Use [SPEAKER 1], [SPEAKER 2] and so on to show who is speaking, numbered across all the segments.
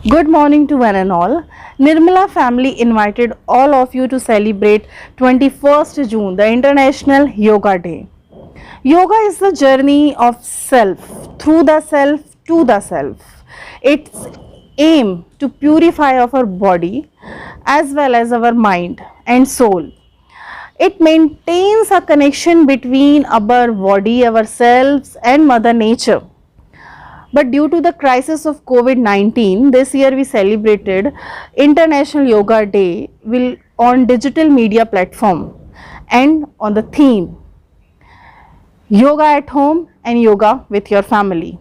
[SPEAKER 1] Good morning to one and all. Nirmala family invited all of you to celebrate 21st June, the International Yoga Day. Yoga is the journey of self, through the self to the self. Its aim to purify our body as well as our mind and soul. It maintains a connection between our body, ourselves and Mother Nature. But due to the crisis of COVID-19, this year we celebrated International Yoga Day will on digital media platform and on the theme Yoga at home and yoga with your family.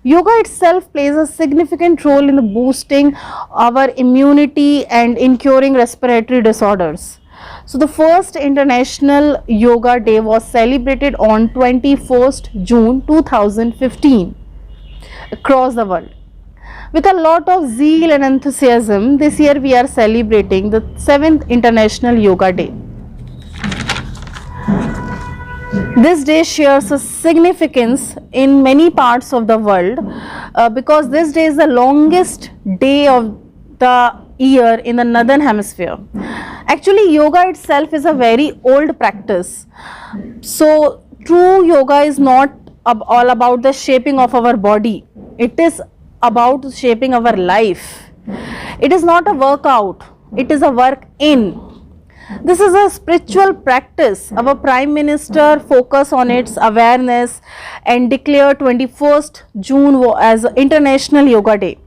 [SPEAKER 1] Yoga itself plays a significant role in boosting our immunity and in curing respiratory disorders. So the first International Yoga Day was celebrated on 21st June 2015 across the world. With a lot of zeal and enthusiasm, this year we are celebrating the 7th International Yoga Day. This day shares a significance in many parts of the world because this day is the longest day of the year in the northern hemisphere. Actually, yoga itself is a very old practice. So, true yoga is not all about the shaping of our body, it is about shaping our life. It is not a workout, it is a work in. This is a spiritual practice. Our Prime Minister focused on its awareness and declared 21st June as International Yoga Day.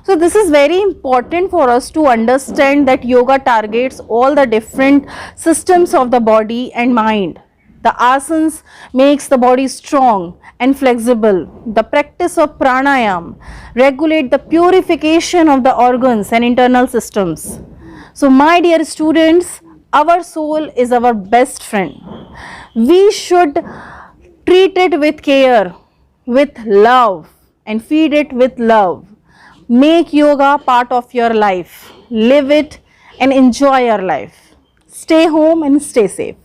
[SPEAKER 1] So this is very important for us to understand that yoga targets all the different systems of the body and mind. The asanas makes the body strong and flexible. The practice of pranayam regulate the purification of the organs and internal systems. So my dear students, our soul is our best friend. We should treat it with care, with love and feed it with love. Make yoga part of your life. Live it and enjoy your life. Stay home and stay safe.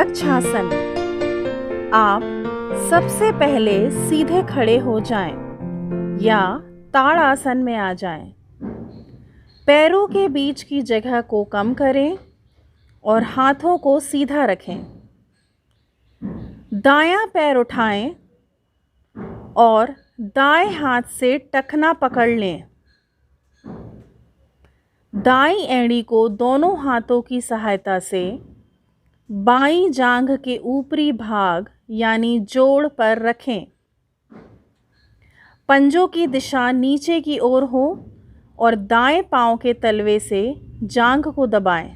[SPEAKER 1] Vrikshasana. आप सबसे पहले सीधे खड़े हो जाएं या ताड़ासन में आ जाएं। पैरों के बीच की जगह को कम करें और हाथों को सीधा रखें। दायां पैर उठाएं और दाएं हाथ से टखना पकड़ लें। दाईं एड़ी को दोनों हाथों की सहायता से बाईं जांघ के ऊपरी भाग यानी जोड़ पर रखें। पंजों की दिशा नीचे की ओर हो और दाएं पांव के तलवे से जांघ को दबाएं।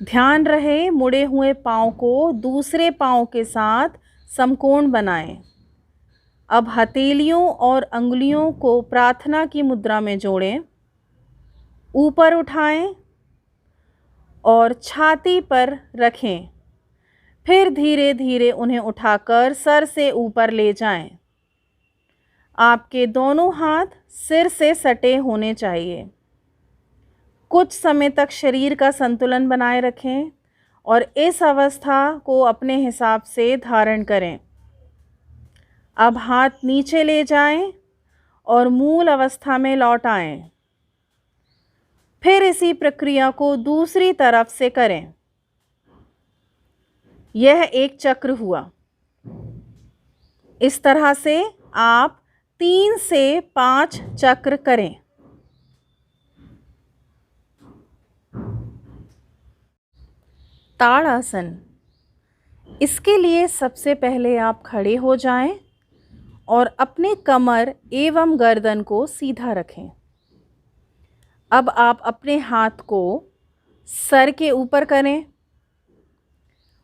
[SPEAKER 1] ध्यान रहे मुड़े हुए पांव को दूसरे पांव के साथ समकोण बनाएं। अब हथेलियों और अंगुलियों को प्रार्थना की मुद्रा में जोड़ें। ऊपर उठाएं और छाती पर रखें। फिर धीरे धीरे उन्हें उठाकर सर से ऊपर ले जाएं। आपके दोनों हाथ सिर से सटे होने चाहिए। कुछ समय तक शरीर का संतुलन बनाए रखें और इस अवस्था को अपने हिसाब से धारण करें। अब हाथ नीचे ले जाएं और मूल अवस्था में लौट आएं। फिर इसी प्रक्रिया को दूसरी तरफ से करें। यह एक चक्र हुआ। इस तरह से आप 3 से 5 चक्र करें। ताड़ासन। इसके लिए सबसे पहले आप खड़े हो जाएं और अपने कमर एवं गर्दन को सीधा रखें। अब आप अपने हाथ को सर के ऊपर करें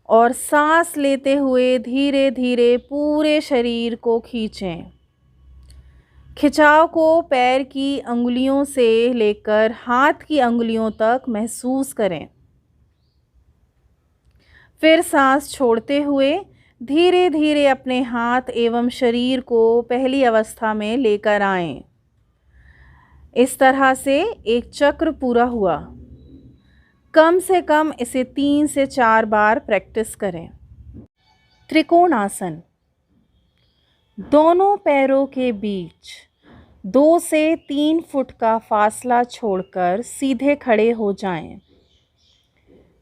[SPEAKER 1] और सांस लेते हुए धीरे धीरे पूरे शरीर को खींचें। खिंचाव को पैर की अंगुलियों से लेकर हाथ की अंगुलियों तक महसूस करें। फिर सांस छोड़ते हुए धीरे धीरे अपने हाथ एवं शरीर को पहली अवस्था में लेकर आएं। इस तरह से एक चक्र पूरा हुआ। कम से कम इसे 3 से 4 बार प्रैक्टिस करें। त्रिकोणासन। दोनों पैरों के बीच 2 से 3 फुट का फासला छोड़कर सीधे खड़े हो जाएं।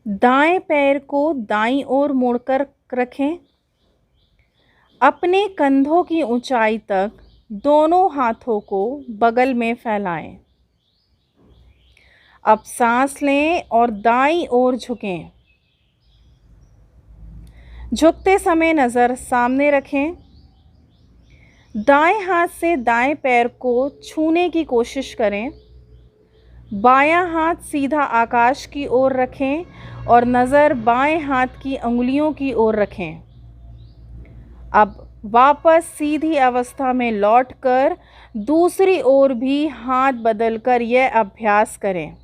[SPEAKER 1] दाएं पैर को दाईं ओर मोड़कर रखें। अपने कंधों की ऊंचाई तक दोनों हाथों को बगल में फैलाएं। अब सांस लें और दाईं ओर झुकें। झुकते समय नज़र सामने रखें। दाएं हाथ से दाएं पैर को छूने की कोशिश करें। बायां हाथ सीधा आकाश की ओर रखें और नज़र बाएं हाथ की अंगुलियों की ओर रखें। अब वापस सीधी अवस्था में लौटकर दूसरी ओर भी हाथ बदलकर यह अभ्यास करें।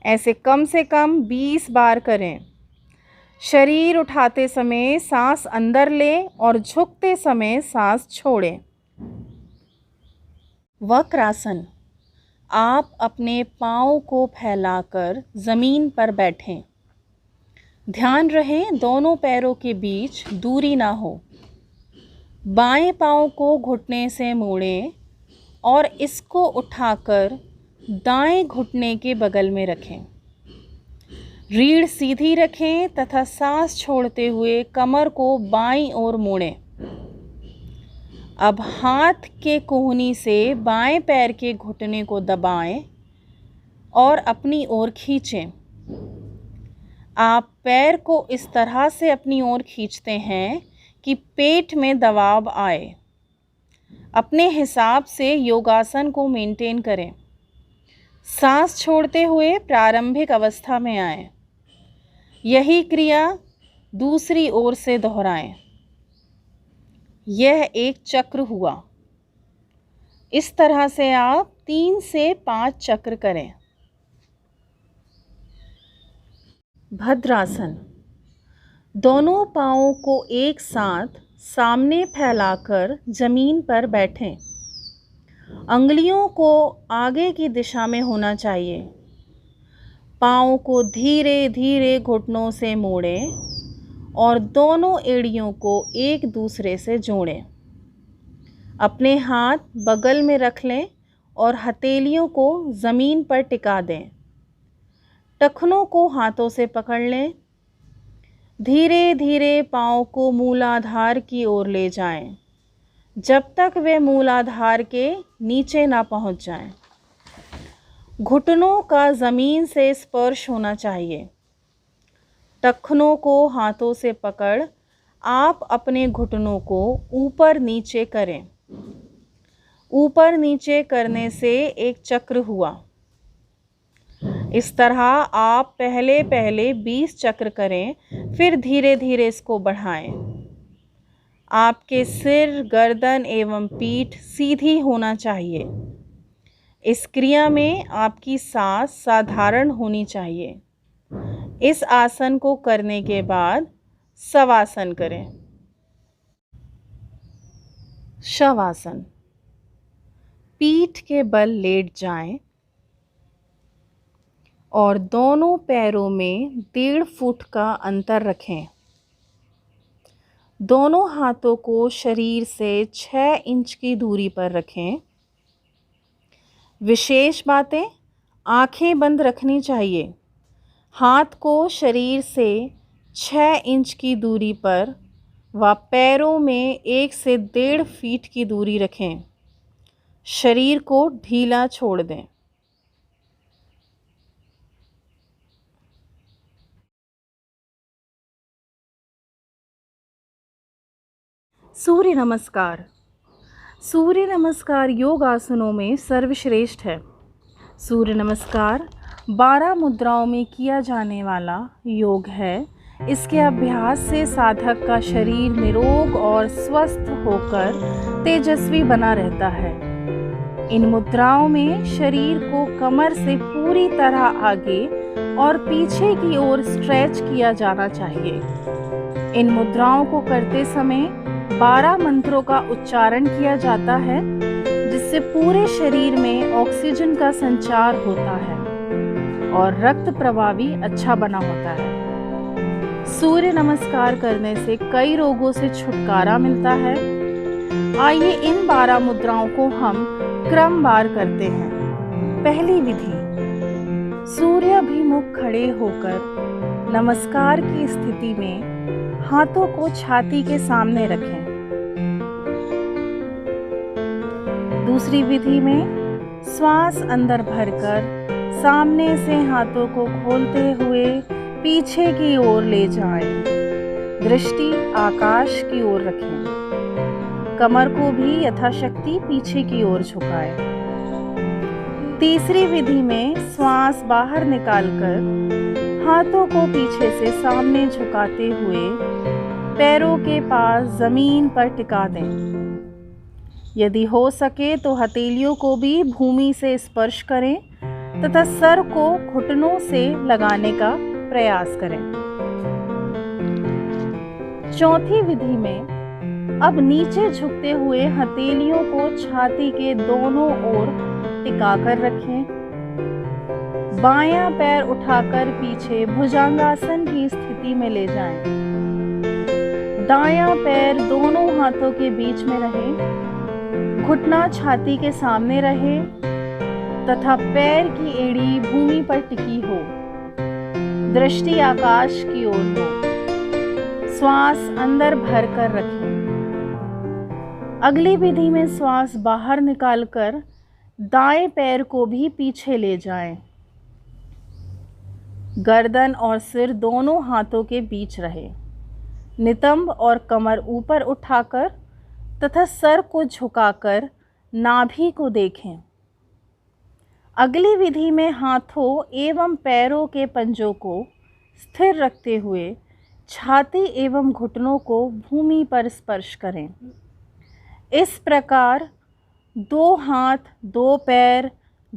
[SPEAKER 1] ऐसे कम से कम 20 बार करें। शरीर उठाते समय सांस अंदर लें और झुकते समय सांस छोड़ें। वक्रासन। आप अपने पाँव को फैलाकर ज़मीन पर बैठें। ध्यान रहे दोनों पैरों के बीच दूरी ना हो। बाएं पाँव को घुटने से मोड़ें और इसको उठाकर दाएं घुटने के बगल में रखें। रीढ़ सीधी रखें तथा सांस छोड़ते हुए कमर को बाईं ओर मोड़ें। अब हाथ के कोहनी से बाएं पैर के घुटने को दबाएं और अपनी ओर खींचें। आप पैर को इस तरह से अपनी ओर खींचते हैं कि पेट में दबाव आए। अपने हिसाब से योगासन को मेंटेन करें। सांस छोड़ते हुए प्रारंभिक अवस्था में आएं। यही क्रिया दूसरी ओर से दोहराएं। यह एक चक्र हुआ। इस तरह से आप 3 से 5 चक्र करें। भद्रासन। दोनों पाँवों को एक साथ सामने फैलाकर जमीन पर बैठें। अंगुलियों को आगे की दिशा में होना चाहिए। पाँव को धीरे धीरे घुटनों से मोड़ें और दोनों एड़ियों को एक दूसरे से जोड़ें। अपने हाथ बगल में रख लें और हथेलियों को ज़मीन पर टिका दें। टखनों को हाथों से पकड़ लें। धीरे धीरे पाँव को मूलाधार की ओर ले जाएं, जब तक वे मूलाधार के नीचे ना पहुंच जाएं। घुटनों का ज़मीन से स्पर्श होना चाहिए। टखनों को हाथों से पकड़ आप अपने घुटनों को ऊपर नीचे करें। ऊपर नीचे करने से एक चक्र हुआ। इस तरह आप पहले 20 चक्र करें, फिर धीरे धीरे इसको बढ़ाएं। आपके सिर, गर्दन एवं पीठ सीधी होना चाहिए। इस क्रिया में आपकी सांस साधारण होनी चाहिए। इस आसन को करने के बाद शवासन करें। शवासन। पीठ के बल लेट जाएं और दोनों पैरों में 1.5 फुट का अंतर रखें। दोनों हाथों को शरीर से 6 इंच की दूरी पर रखें। विशेष बातें: आंखें बंद रखनी चाहिए। हाथ को शरीर से 6 इंच की दूरी पर व पैरों में 1 से 1.5 फीट की दूरी रखें। शरीर को ढीला छोड़ दें। सूर्य नमस्कार। सूर्य नमस्कार योग आसनों में सर्वश्रेष्ठ है। सूर्य नमस्कार 12 मुद्राओं में किया जाने वाला योग है। इसके अभ्यास से साधक का शरीर निरोग और स्वस्थ होकर तेजस्वी बना रहता है। इन मुद्राओं में शरीर को कमर से पूरी तरह आगे और पीछे की ओर स्ट्रेच किया जाना चाहिए। इन मुद्राओं को करते समय 12 मंत्रों का उच्चारण किया जाता है, जिससे पूरे शरीर में ऑक्सीजन का संचार होता है और रक्त प्रवाह भी अच्छा बना होता है। सूर्य नमस्कार करने से कई रोगों से छुटकारा मिलता है। आइए इन 12 मुद्राओं को हम क्रमवार करते हैं। पहली विधि: सूर्याभिमुख खड़े होकर नमस्कार की स्थिति में हाथों को छाती के सामने रखें। दूसरी विधि में श्वास अंदर भरकर सामने से हाथों को खोलते हुए पीछे की ओर ले जाएं। दृष्टि आकाश की ओर रखें। कमर को भी यथाशक्ति पीछे की ओर झुकाएं। तीसरी विधि में श्वास बाहर निकालकर हाथों को पीछे से सामने झुकाते हुए पैरों के पास जमीन पर टिका दें। यदि हो सके तो हथेलियों को भी भूमि से स्पर्श करें तथा सर को घुटनों से लगाने का प्रयास करें। चौथी विधि में अब नीचे झुकते हुए हथेलियों को छाती के दोनों ओर टिकाकर रखें। बायां पैर उठाकर पीछे भुजंगासन की स्थिति में ले जाएं। दायां पैर दोनों हाथों के बीच में रहे। घुटना छाती के सामने रहे तथा पैर की एड़ी भूमि पर टिकी हो। दृष्टि आकाश की ओर हो। श्वास अंदर भरकर रखें। अगली विधि में श्वास बाहर निकालकर दाएं पैर को भी पीछे ले जाएं। गर्दन और सिर दोनों हाथों के बीच रहे। नितंब और कमर ऊपर उठाकर तथा सर को झुकाकर नाभि को देखें। अगली विधि में हाथों एवं पैरों के पंजों को स्थिर रखते हुए छाती एवं घुटनों को भूमि पर स्पर्श करें। इस प्रकार 2 हाथ, 2 पैर,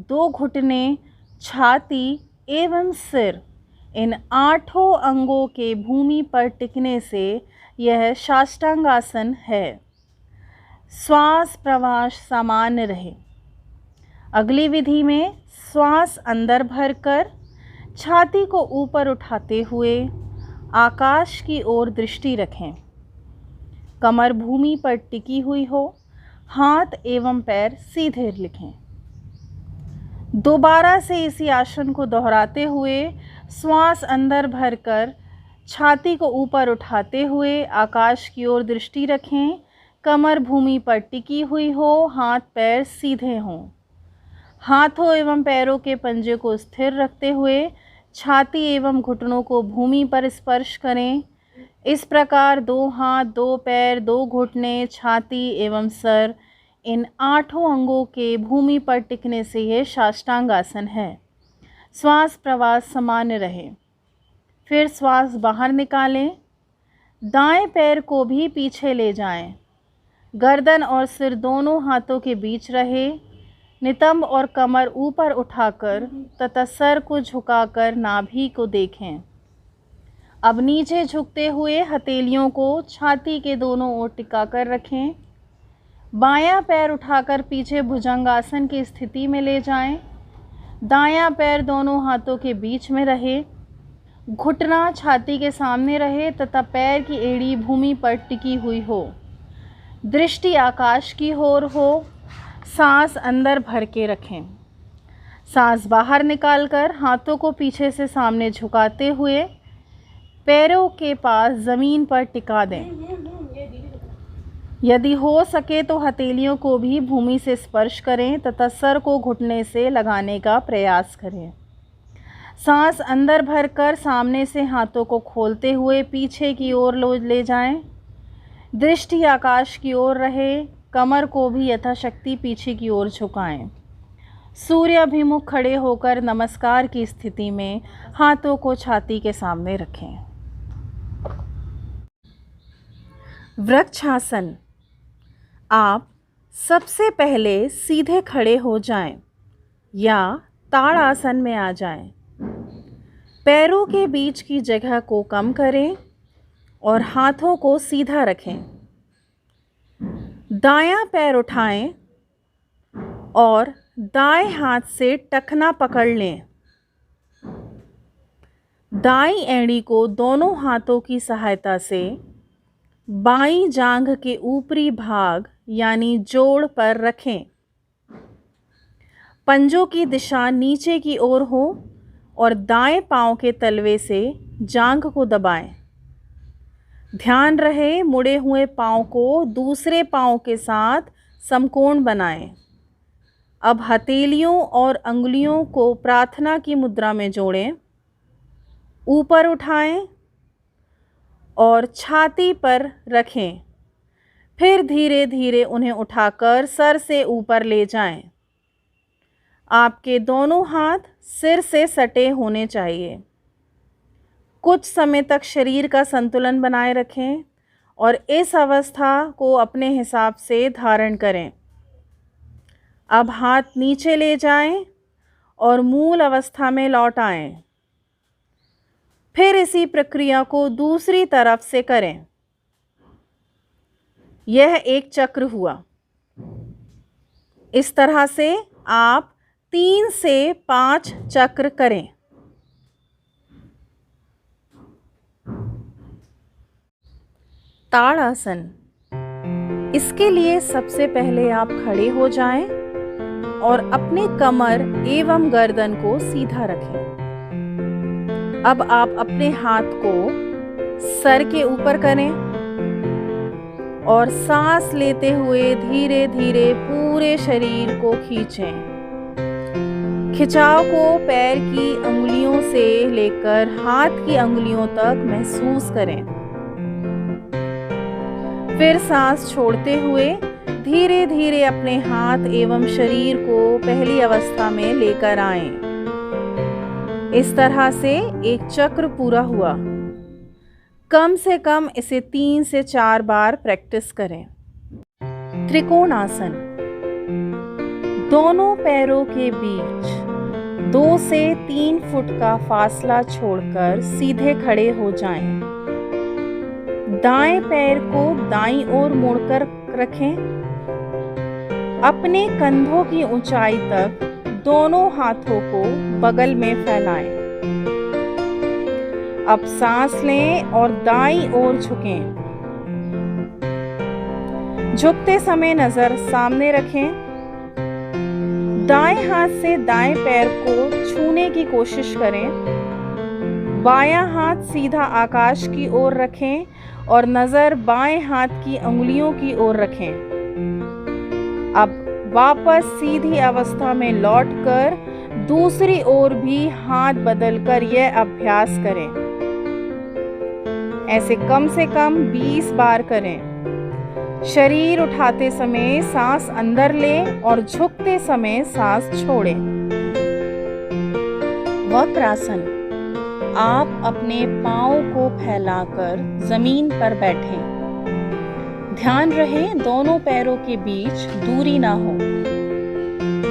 [SPEAKER 1] 2 घुटने, छाती एवं सिर, इन 8 अंगों के भूमि पर टिकने से यह साष्टांगासन है। श्वास प्रवाह सामान्य रहे। अगली विधि में श्वास अंदर भरकर छाती को ऊपर उठाते हुए आकाश की ओर दृष्टि रखें। कमर भूमि पर टिकी हुई हो, हाथ एवं पैर सीधे लिखें। दोबारा से इसी आसन को दोहराते हुए श्वास अंदर भरकर छाती को ऊपर उठाते हुए आकाश की ओर दृष्टि रखें। कमर भूमि पर टिकी हुई हो, हाथ पैर सीधे हों। हाथों एवं पैरों के पंजे को स्थिर रखते हुए छाती एवं घुटनों को भूमि पर स्पर्श करें। इस प्रकार 2 हाथ, 2 पैर, 2 घुटने, छाती एवं सर, इन 8 अंगों के भूमि पर टिकने से यह साष्टांग आसन है। श्वास प्रवास सामान्य रहे। फिर श्वास बाहर निकालें। दाएं पैर को भी पीछे ले जाएं। गर्दन और सिर दोनों हाथों के बीच रहे। नितंब और कमर ऊपर उठाकर तथा सर को झुकाकर नाभि को देखें। अब नीचे झुकते हुए हथेलियों को छाती के दोनों ओर टिकाकर रखें। बायां पैर उठाकर पीछे भुजंगासन की स्थिति में ले जाएं। दायां पैर दोनों हाथों के बीच में रहे। घुटना छाती के सामने रहे तथा पैर की एड़ी भूमि पर टिकी हुई हो। दृष्टि आकाश की ओर हो। सांस अंदर भर के रखें। सांस बाहर निकालकर हाथों को पीछे से सामने झुकाते हुए पैरों के पास ज़मीन पर टिका दें। यदि हो सके तो हथेलियों को भी भूमि से स्पर्श करें तथा सर को घुटने से लगाने का प्रयास करें। सांस अंदर भरकर सामने से हाथों को खोलते हुए पीछे की ओर ले जाएं। दृष्टि आकाश की ओर रहे। कमर को भी यथाशक्ति पीछे की ओर झुकाएं। सूर्याभिमुख खड़े होकर नमस्कार की स्थिति में हाथों को छाती के सामने रखें। वृक्षासन। आप सबसे पहले सीधे खड़े हो जाएं या ताड़ासन में आ जाएं। पैरों के बीच की जगह को कम करें और हाथों को सीधा रखें। दायां पैर उठाएं और दाएं हाथ से टखना पकड़ लें। दाईं एड़ी को दोनों हाथों की सहायता से बाईं जांघ के ऊपरी भाग यानी जोड़ पर रखें। पंजों की दिशा नीचे की ओर हो और दाएं पांव के तलवे से जांघ को दबाएं। ध्यान रहे मुड़े हुए पांव को दूसरे पांव के साथ समकोण बनाएं। अब हथेलियों और अंगुलियों को प्रार्थना की मुद्रा में जोड़ें। ऊपर उठाएं और छाती पर रखें। फिर धीरे धीरे उन्हें उठाकर सर से ऊपर ले जाएं। आपके दोनों हाथ सिर से सटे होने चाहिए। कुछ समय तक शरीर का संतुलन बनाए रखें और इस अवस्था को अपने हिसाब से धारण करें। अब हाथ नीचे ले जाएं और मूल अवस्था में लौट आएं। फिर इसी प्रक्रिया को दूसरी तरफ से करें। यह एक चक्र हुआ। इस तरह से आप 3 से 5 चक्र करें। ताड़ासन। इसके लिए सबसे पहले आप खड़े हो जाएं और अपने कमर एवं गर्दन को सीधा रखें। अब आप अपने हाथ को सर के ऊपर करें और सांस लेते हुए धीरे धीरे पूरे शरीर को खींचें। खिंचाव को पैर की अंगुलियों से लेकर हाथ की अंगुलियों तक महसूस करें। फिर सांस छोड़ते हुए धीरे धीरे अपने हाथ एवं शरीर को पहली अवस्था में लेकर आएं। इस तरह से एक चक्र पूरा हुआ। कम से कम इसे 3 से 4 बार प्रैक्टिस करें। त्रिकोणासन। दोनों पैरों के बीच 2 से 3 फुट का फासला छोड़कर सीधे खड़े हो जाएं। दाएं पैर को दाईं ओर मोड़कर रखें। अपने कंधों की ऊंचाई तक दोनों हाथों को बगल में फैलाएं। अब सांस लें और दाईं ओर झुकें। झुकते समय नजर सामने रखें। दाएं हाथ से दाएं पैर को छूने की कोशिश करें। बायां हाथ सीधा आकाश की ओर रखें और नजर बाएं हाथ की उंगलियों की ओर रखें। अब वापस सीधी अवस्था में लौटकर दूसरी ओर भी हाथ बदलकर यह अभ्यास करें। ऐसे कम से कम 20 बार करें। शरीर उठाते समय सांस अंदर लें और झुकते समय सांस छोड़ें। वक्रासन। आप अपने पांव को फैलाकर जमीन पर बैठें। ध्यान रहे दोनों पैरों के बीच दूरी ना हो।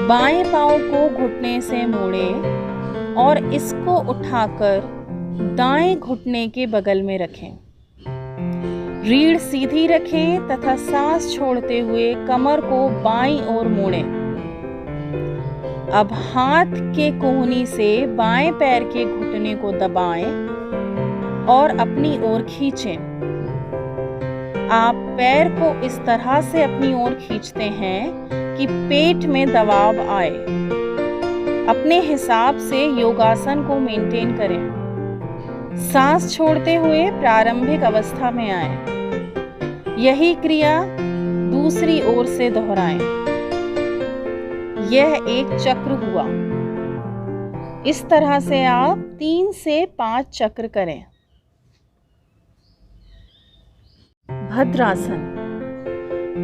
[SPEAKER 1] बाएं पांव को घुटने से मोड़ें और इसको उठाकर दाएं घुटने के बगल में रखें। रीढ़ सीधी रखें तथा सांस छोड़ते हुए कमर को बाईं ओर मोड़ें। अब हाथ के कोहनी से बाएं पैर के घुटने को दबाएं और अपनी ओर खींचें। आप पैर को इस तरह से अपनी ओर खींचते हैं कि पेट में दबाव आए। अपने हिसाब से योगासन को मेंटेन करें। सांस छोड़ते हुए प्रारंभिक अवस्था में आए। यही क्रिया दूसरी ओर से दोहराएं। यह एक चक्र हुआ। इस तरह से आप 3 से 5 चक्र करें। भद्रासन।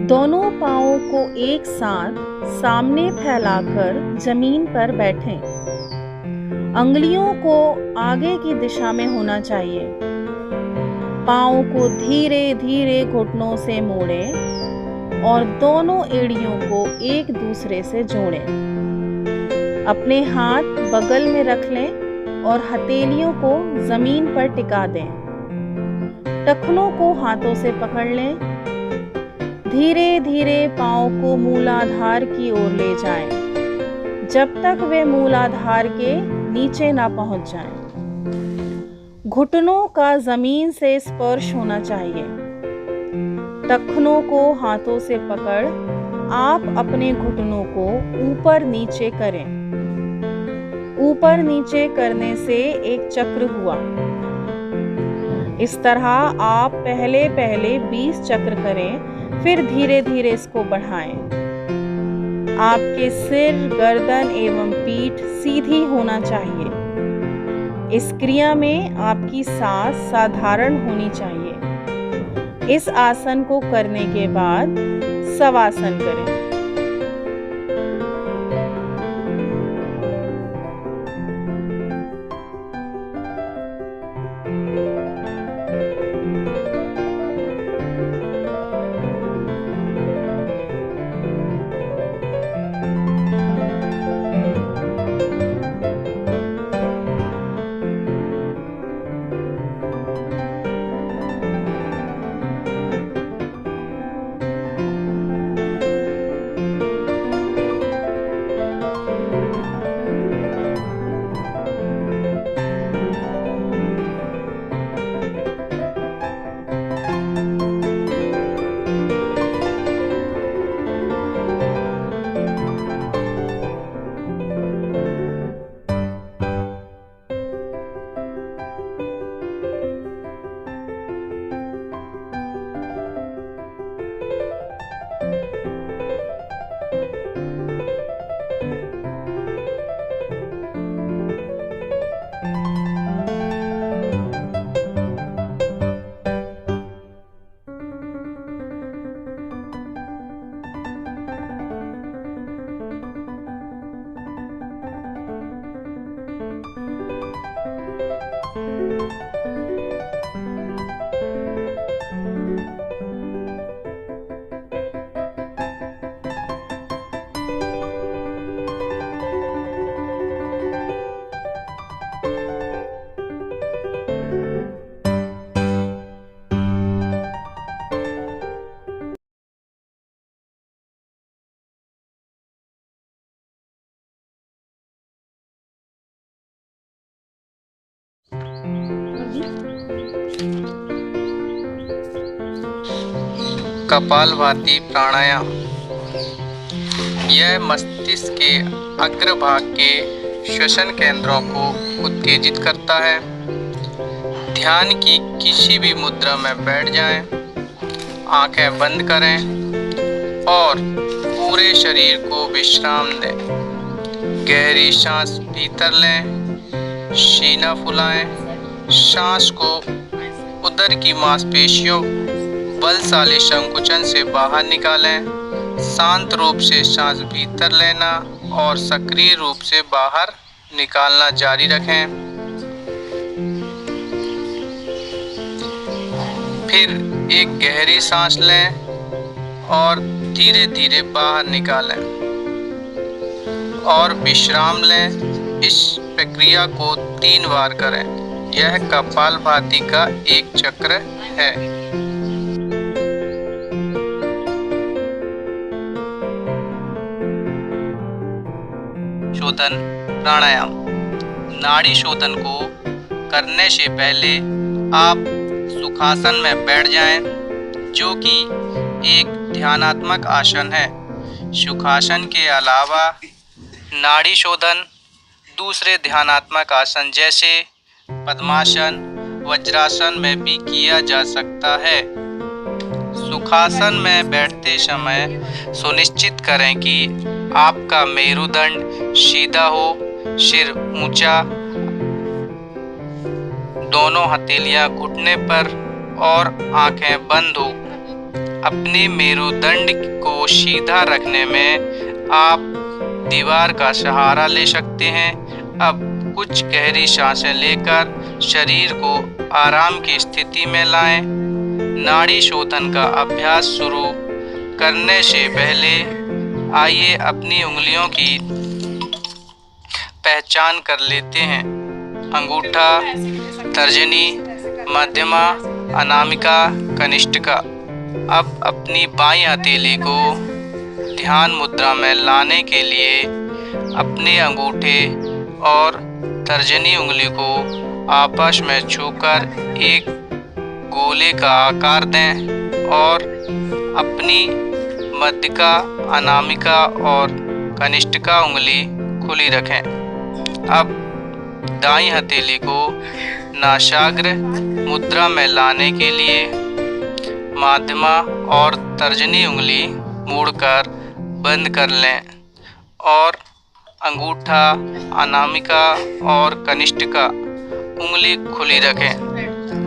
[SPEAKER 1] दोनों पांवों को एक साथ सामने फैलाकर जमीन पर बैठें। अंगुलियों को आगे की दिशा में होना चाहिए। पांव को धीरे धीरे घुटनों से मोड़ें और दोनों एड़ियों को एक दूसरे से जोड़ें। अपने हाथ बगल में रख लें और हथेलियों को जमीन पर टिका दें। टखनों को हाथों से पकड़ लें। धीरे धीरे पांव को मूलाधार की ओर ले जाएं, जब तक वे मूलाधार के नीचे ना पहुंच जाएं। घुटनों का जमीन से स्पर्श होना चाहिए। टखनों को हाथों से पकड़ आप अपने घुटनों को ऊपर नीचे करें। ऊपर नीचे करने से एक चक्र हुआ। इस तरह आप पहले 20 चक्र करें, फिर धीरे धीरे इसको बढ़ाएं। आपके सिर, गर्दन एवं पीठ सीधी होना चाहिए। इस क्रिया में आपकी सांस साधारण होनी चाहिए। इस आसन को करने के बाद शवासन करें।
[SPEAKER 2] कपालभाति प्राणायाम। यह मस्तिष्क के अग्रभाग के श्वसन केंद्रों को उत्तेजित करता है। ध्यान की किसी भी मुद्रा में बैठ जाएं, आंखें बंद करें और पूरे शरीर को विश्राम दें। गहरी सांस भीतर लें, सीना फुलाएं, सांस को उदर की मांसपेशियों बलशाली संकुचन से बाहर निकालें। शांत रूप से सांस भीतर लेना और सक्रिय रूप से बाहर निकालना जारी रखें। फिर एक गहरी सांस लें और धीरे धीरे बाहर निकालें और विश्राम लें। इस प्रक्रिया को 3 बार करें। यह कपालभाति का एक चक्र है। शोधन प्राणायाम। नाड़ी शोधन को करने से पहले आप सुखासन में बैठ जाएं, जो कि एक ध्यानात्मक आसन है। सुखासन के अलावा नाड़ी शोधन दूसरे ध्यानात्मक आसन जैसे पद्मासन, वज्रासन में भी किया जा सकता है। सुखासन में बैठते समय सुनिश्चित करें कि आपका मेरुदंड सीधा हो, सिर ऊंचा, दोनों हथेलियां घुटने पर और आंखें बंद हो। अपने मेरुदंड को सीधा रखने में आप दीवार का सहारा ले सकते हैं। अब कुछ गहरी सांसें लेकर शरीर को आराम की स्थिति में लाएं। नाड़ी शोधन का अभ्यास शुरू करने से पहले आइए अपनी उंगलियों की पहचान कर लेते हैं। अंगूठा, तर्जनी, मध्यमा, अनामिका, कनिष्ठिका। अब अपनी बाईं हथेली को ध्यान मुद्रा में लाने के लिए अपने अंगूठे और तर्जनी उंगली को आपस में छूकर एक गोले का आकार दें और अपनी मध्यका, अनामिका और कनिष्ठिका उंगली खुली रखें। अब दाईं हथेली को नासाग्र मुद्रा में लाने के लिए मध्यमा और तर्जनी उंगली मोड़कर बंद कर लें और अंगूठा, अनामिका और कनिष्ठिका उंगली खुली रखें।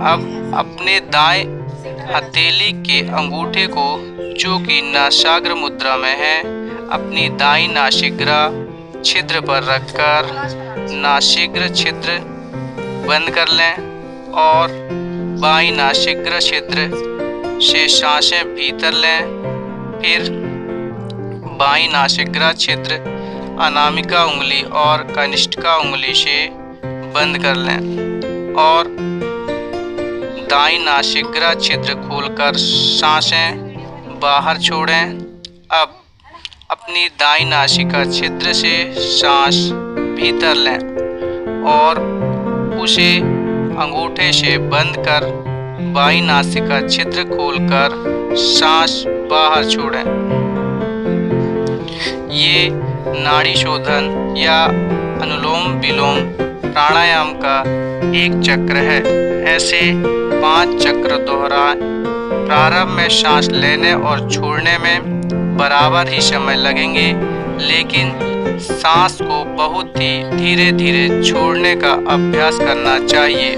[SPEAKER 2] अब अपने दाएं हथेली के अंगूठे को, जो कि नासाग्र मुद्रा में है, अपनी दाईं नासिग्रा छिद्र पर रखकर नासिग्र छिद्र बंद कर लें और बाईं नासिग्र छिद्र से सांसें भीतर लें। फिर बाईं नासिग्रा छिद्र अनामिका उंगली और कनिष्ठिका उंगली से बंद कर लें और दाईं नासिग्रा छिद्र खोलकर सांसें बाहर छोड़ें। अब अपनी दाईं नासिका छिद्र से सांस भीतर लें और उसे अंगूठे से बंद कर बाईं नासिका छिद्र खोलकर सांस बाहर छोड़ें। ये नाड़ी शोधन या अनुलोम विलोम प्राणायाम का एक चक्र है। ऐसे 5 चक्र दोहराएं। प्रारंभ में सांस लेने और छोड़ने में बराबर ही समय लगेंगे, लेकिन सांस को बहुत ही धीरे धीरे छोड़ने का अभ्यास करना चाहिए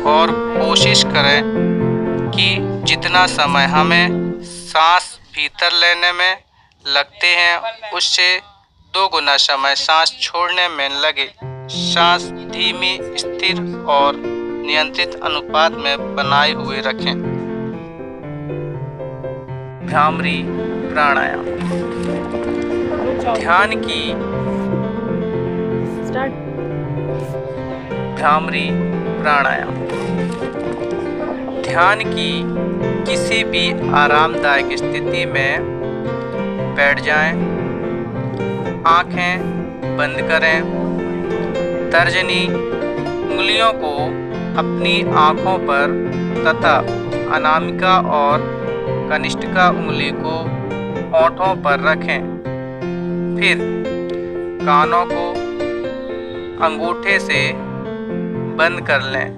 [SPEAKER 2] और कोशिश करें कि जितना समय हमें सांस भीतर लेने में लगते हैं, उससे 2 गुना समय सांस छोड़ने में लगे। सांस धीमी, स्थिर और नियंत्रित अनुपात में बनाए हुए रखें। भ्रामरी प्राणायाम। ध्यान की भ्रामरी प्राणायाम। ध्यान की किसी भी आरामदायक स्थिति में बैठ जाएं, आंखें बंद करें, तर्जनी उंगलियों को अपनी आंखों पर तथा अनामिका और कनिष्ठिका नासिका उंगली को होठों पर रखें। फिर कानों को अंगूठे से बंद कर लें।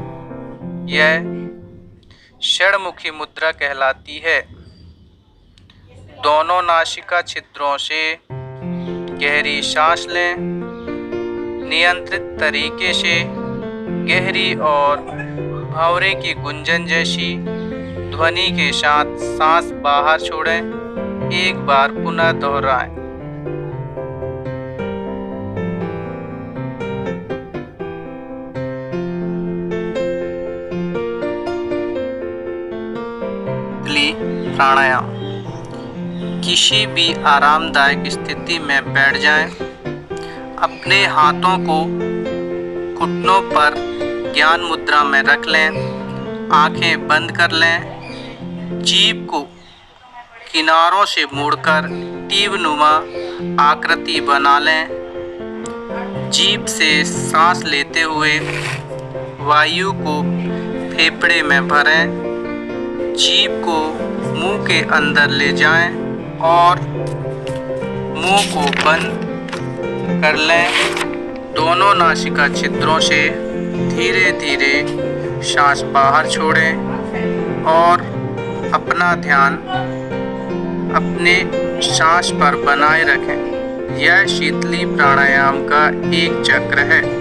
[SPEAKER 2] यह षडमुखी मुद्रा कहलाती है। दोनों नासिका छिद्रों से गहरी सांस लें। नियंत्रित तरीके से गहरी और भंवरे की गुंजन जैसी ध्वनि के साथ सांस बाहर छोड़ें। एक बार पुनः दोहराएं। प्राणायाम। किसी भी आरामदायक स्थिति में बैठ जाएं। अपने हाथों को घुटनों पर ज्ञान मुद्रा में रख लें। आंखें बंद कर लें। जीभ को किनारों से मोड़कर तीव्रनुमा आकृति बना लें। जीभ से सांस लेते हुए वायु को फेफड़े में भरें। जीभ को मुंह के अंदर ले जाएं और मुंह को बंद कर लें। दोनों नासिका छिद्रों से धीरे धीरे सांस बाहर छोड़ें और अपना ध्यान अपने सांस पर बनाए रखें। यह शीतली प्राणायाम का एक चक्र है।